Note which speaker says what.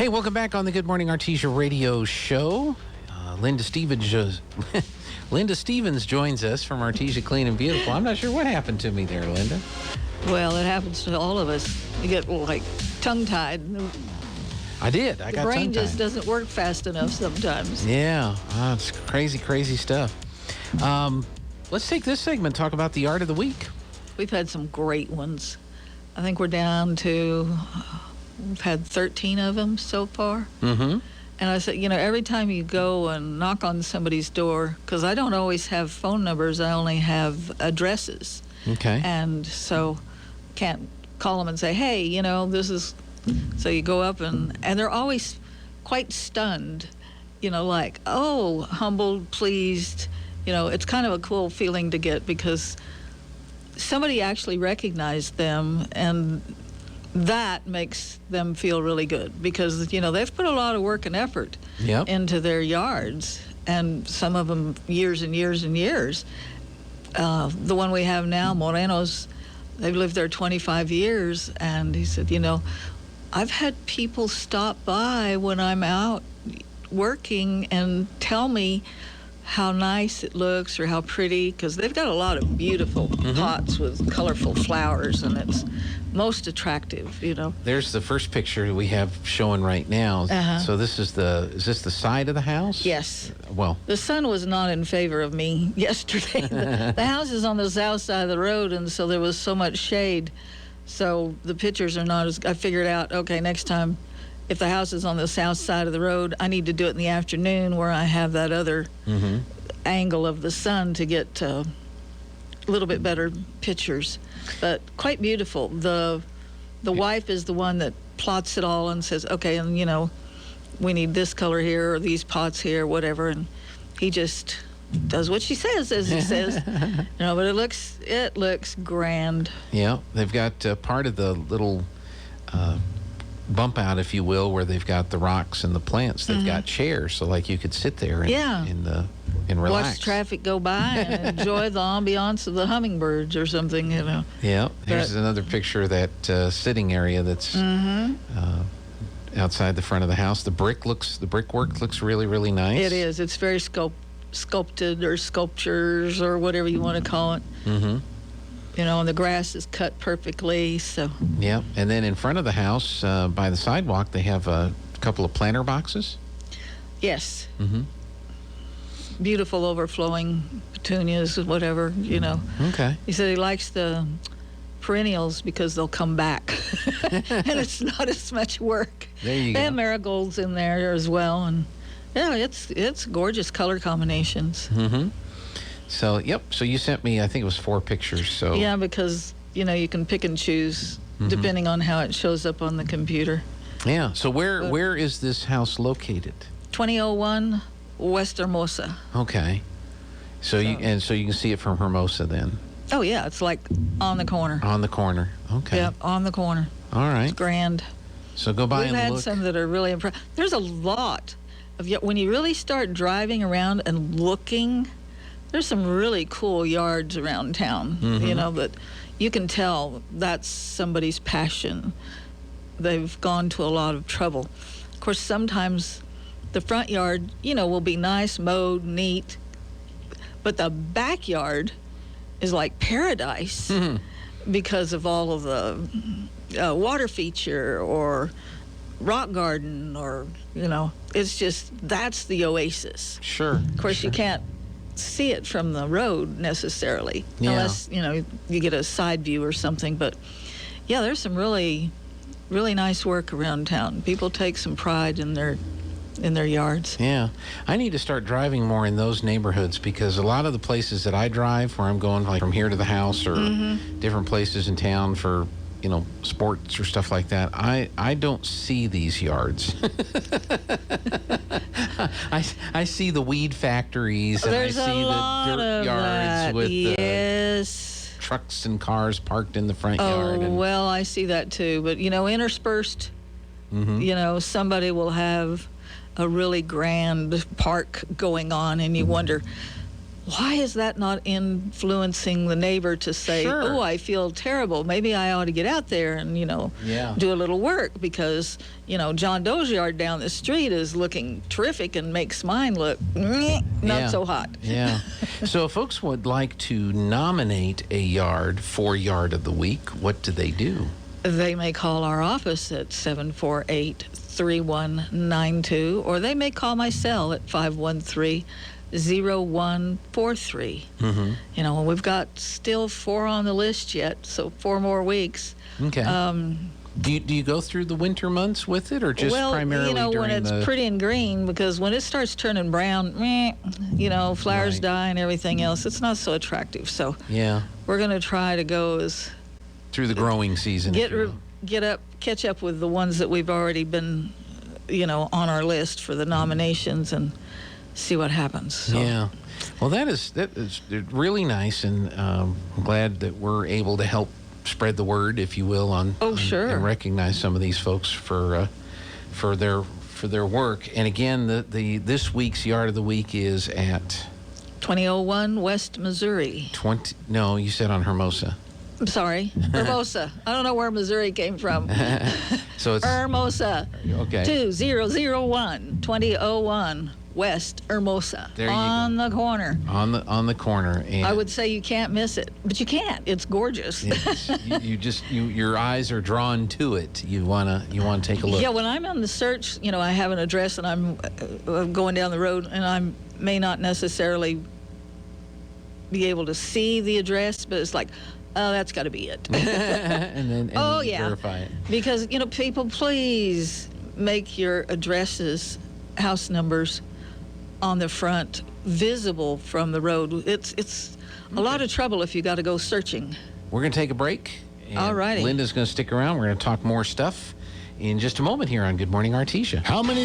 Speaker 1: Hey, welcome back on the Good Morning Artesia radio show. Linda Stevens joins us from Artesia Clean and Beautiful. I'm not sure what happened to me there, Linda.
Speaker 2: Well, it happens to all of us. You get, like, tongue-tied.
Speaker 1: I did. I got tongue-tied.
Speaker 2: The brain just doesn't work fast enough sometimes.
Speaker 1: Yeah. It's crazy stuff. Let's take this segment, talk about the art of the week.
Speaker 2: We've had some great ones. I think we're down to... We've had 13 of them so far.
Speaker 1: Mm-hmm.
Speaker 2: And I said, every time you go and knock on somebody's door, because I don't always have phone numbers, I only have addresses.
Speaker 1: Okay.
Speaker 2: And so can't call them and say, hey, this is... So you go up and they're always quite stunned, like, oh, humbled, pleased. It's kind of a cool feeling to get because somebody actually recognized them, and that makes them feel really good because, they've put a lot of work and effort into their yards, and some of them years and years and years. The one we have now, Moreno's, they've lived there 25 years, and he said, I've had people stop by when I'm out working and tell me how nice it looks or how pretty, because they've got a lot of beautiful pots with colorful flowers, and it's most attractive,
Speaker 1: There's the first picture we have showing right now. So is this the side of the house?
Speaker 2: Yes.
Speaker 1: Well,
Speaker 2: the sun was not in favor of me yesterday. The house is on the south side of the road, and so there was so much shade. So the pictures are not as... I figured out, okay, next time, if the house is on the south side of the road, I need to do it in the afternoon where I have that other angle of the sun to get a little bit better pictures. But quite beautiful. The wife is the one that plots it all and says, okay, and we need this color here or these pots here, whatever, and he just does what she says, as he says. But it looks grand.
Speaker 1: Yeah, they've got part of the little bump out, if you will, where they've got the rocks and the plants. They've got chairs, so like you could sit there and relax.
Speaker 2: Watch traffic go by and enjoy the ambiance of the hummingbirds or something,
Speaker 1: Yeah, here's another picture of that sitting area that's outside the front of the house. The brickwork looks really, really nice.
Speaker 2: It is. It's very sculpted or sculptures or whatever you want to call it. And the grass is cut perfectly. So.
Speaker 1: Yeah, and then in front of the house, by the sidewalk, they have a couple of planter boxes.
Speaker 2: Yes. Beautiful overflowing petunias, whatever,
Speaker 1: Okay.
Speaker 2: He said he likes the perennials because they'll come back, and it's not as much work.
Speaker 1: There you go.
Speaker 2: They have marigolds in there as well, and yeah, it's gorgeous color combinations.
Speaker 1: So, yep. So you sent me, I think it was 4 pictures. So
Speaker 2: yeah, because you can pick and choose depending on how it shows up on the computer.
Speaker 1: Yeah. So where is this house located?
Speaker 2: 2001 West Hermosa.
Speaker 1: Okay. So you can see it from Hermosa then.
Speaker 2: Oh yeah, it's like on the corner.
Speaker 1: On the corner. Okay.
Speaker 2: Yep, on the corner.
Speaker 1: All right.
Speaker 2: It's grand.
Speaker 1: So go by
Speaker 2: We've
Speaker 1: and look.
Speaker 2: had some that are really impressive. There's a lot of, when you really start driving around and looking, there's some really cool yards around town, that you can tell that's somebody's passion. They've gone to a lot of trouble. Of course, sometimes the front yard, will be nice, mowed, neat, but the backyard is like paradise because of all of the water feature or rock garden or, it's just, that's the oasis.
Speaker 1: Sure.
Speaker 2: Of course, you can't see it from the road necessarily unless, you get a side view or something. But, yeah, there's some really, really nice work around town. People take some pride in their yards.
Speaker 1: Yeah. I need to start driving more in those neighborhoods because a lot of the places that I drive where I'm going like from here to the house or different places in town for, sports or stuff like that, I don't see these yards. I see the weed factories and
Speaker 2: There's
Speaker 1: I see the dirt yards with
Speaker 2: yes.
Speaker 1: trucks and cars parked in the front yard.
Speaker 2: Oh, well, I see that too. But, interspersed, somebody will have a really grand park going on, and you wonder, why is that not influencing the neighbor to say,
Speaker 1: Sure.
Speaker 2: oh, I feel terrible. Maybe I ought to get out there and,
Speaker 1: Yeah.
Speaker 2: do a little work because, John Doe's yard down the street is looking terrific and makes mine look not
Speaker 1: Yeah.
Speaker 2: so hot.
Speaker 1: Yeah. So if folks would like to nominate a yard for Yard of the Week, what do they do?
Speaker 2: They may call our office at 748-3192, or they may call my cell at 513-0143.
Speaker 1: Mm-hmm.
Speaker 2: We've got still 4 on the list yet, so 4 more weeks.
Speaker 1: Okay. Do you go through the winter months with it, or just primarily during
Speaker 2: when it's
Speaker 1: the...
Speaker 2: pretty and green, because when it starts turning brown, flowers
Speaker 1: Right.
Speaker 2: die and everything else, it's not so attractive. So
Speaker 1: Yeah.
Speaker 2: we're going to try to go as
Speaker 1: Through the growing season. if you will.
Speaker 2: catch up with the ones that we've already been, on our list for the nominations and see what happens. So.
Speaker 1: Yeah. Well, that is really nice, and I'm glad that we're able to help spread the word, if you will,
Speaker 2: Sure.
Speaker 1: and recognize some of these folks for their work. And again, this week's Yard of the Week is at
Speaker 2: 2001 West Missouri.
Speaker 1: 20. No, you said on Hermosa.
Speaker 2: I'm sorry, Hermosa. I don't know where Missouri came from.
Speaker 1: So it's
Speaker 2: Hermosa.
Speaker 1: okay.
Speaker 2: 2001 West Hermosa.
Speaker 1: There you
Speaker 2: on the corner.
Speaker 1: On the corner. And
Speaker 2: I would say you can't miss it, but you can't. It's gorgeous.
Speaker 1: your eyes are drawn to it. You wanna take a look.
Speaker 2: Yeah, when I'm on the search, I have an address and I'm going down the road, and I may not necessarily be able to see the address, but it's like, oh, that's got to be it.
Speaker 1: and then you verify it.
Speaker 2: Because, people, please make your addresses, house numbers on the front visible from the road. It's a lot of trouble if you got to go searching.
Speaker 1: We're going to take a break. And
Speaker 2: All righty.
Speaker 1: Linda's going to stick around. We're going to talk more stuff in just a moment here on Good Morning Artesia.
Speaker 3: How many